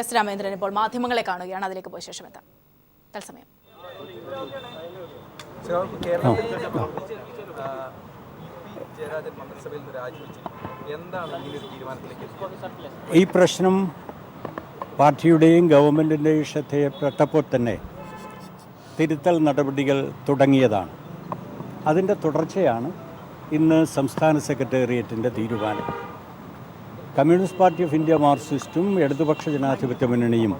S Ramendran ഇപ്പോൾ മാധ്യമങ്ങളെ കാണുകയാണ്. അതിലേക്ക് പോയ ശേഷം എത്താം. തത്സമയം ഈ പ്രശ്നം പാർട്ടിയുടെയും ഗവൺമെൻറ്റിൻ്റെയും ശ്രദ്ധയിൽപ്പെട്ടപ്പോൾ തന്നെ തിരുത്തൽ നടപടികൾ തുടങ്ങിയതാണ്. അതിൻ്റെ തുടർച്ചയാണ് ഇന്ന് സംസ്ഥാന സെക്രട്ടേറിയറ്റിൻ്റെ തീരുമാനം. കമ്മ്യൂണിസ്റ്റ് പാർട്ടി ഓഫ് ഇന്ത്യ മാർക്സിസ്റ്റും ഇടതുപക്ഷ ജനാധിപത്യ മുന്നണിയും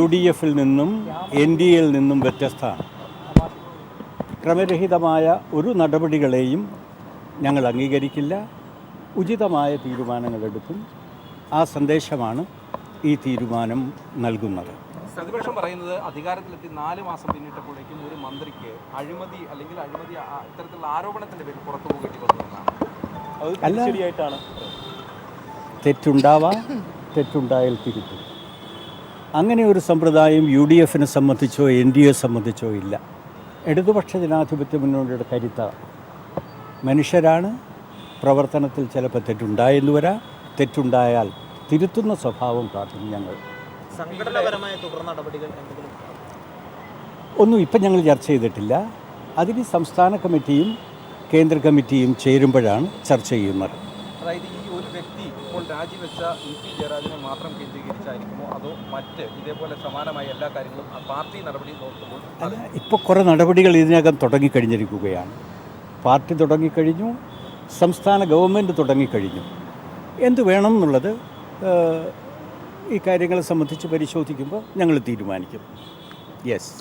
UDF നിന്നും NDAയിൽ നിന്നും വ്യത്യസ്തമാണ്. ക്രമരഹിതമായ ഒരു നടപടികളെയും ഞങ്ങൾ അംഗീകരിക്കില്ല. ഉചിതമായ തീരുമാനങ്ങളെടുക്കും. ആ സന്ദേശമാണ് ഈ തീരുമാനം നൽകുന്നത്. പ്രതിപക്ഷം പറയുന്നത് അധികാരത്തിലെത്തി 4 മാസം പിന്നിട്ടപ്പോഴേക്കും ഒരു മന്ത്രിക്ക് അഴിമതി ഇത്തരത്തിലുള്ള ആരോപണത്തിന്റെ പേരിൽ പുറത്തു പോകേണ്ടി വന്നതെന്നാണ്. അല്ല, ശരിയായിട്ടാണ്. തെറ്റുണ്ടാവാം, തെറ്റുണ്ടായാൽ തിരുത്തും. അങ്ങനെ ഒരു സമ്പ്രദായം UDF സംബന്ധിച്ചോ NDA സംബന്ധിച്ചോ ഇല്ല. ഇടതുപക്ഷ ജനാധിപത്യ മുന്നണിയുടെ കരുത്ത മനുഷ്യരാണ്. പ്രവർത്തനത്തിൽ ചിലപ്പോൾ തെറ്റുണ്ടായെന്ന് വരാം. തെറ്റുണ്ടായാൽ തിരുത്തുന്ന സ്വഭാവം കാട്ടും ഞങ്ങൾ. സംഘടനാപരമായ തുടർ നടപടികൾ ഒന്നും ഇപ്പം ഞങ്ങൾ ചർച്ച ചെയ്തിട്ടില്ല. അതിന് സംസ്ഥാന കമ്മിറ്റിയും കേന്ദ്ര കമ്മിറ്റിയും ചേരുമ്പോഴാണ് ചർച്ച ചെയ്യുന്നത്. അതായത് ഈ ഒരു വ്യക്തി ഇപ്പോൾ രാജിവെച്ച EP ജയരാജനെ മാത്രം കേന്ദ്രീകരിച്ചായിരിക്കുമോ അതോ മറ്റ് ഇതേപോലെ സമാനമായ എല്ലാ കാര്യങ്ങളും പാർട്ടി നടപടി നോക്കുമ്പോൾ? അല്ല, ഇപ്പോൾ കുറേ നടപടികൾ ഇതിനകം തുടങ്ങിക്കഴിഞ്ഞിരിക്കുകയാണ്. പാർട്ടി തുടങ്ങിക്കഴിഞ്ഞു, സംസ്ഥാന ഗവൺമെൻറ് തുടങ്ങിക്കഴിഞ്ഞു. എന്ത് വേണം എന്നുള്ളത് ഈ കാര്യങ്ങളെ സംബന്ധിച്ച് പരിശോധിക്കുമ്പോൾ ഞങ്ങൾ തീരുമാനിക്കും. യെസ്.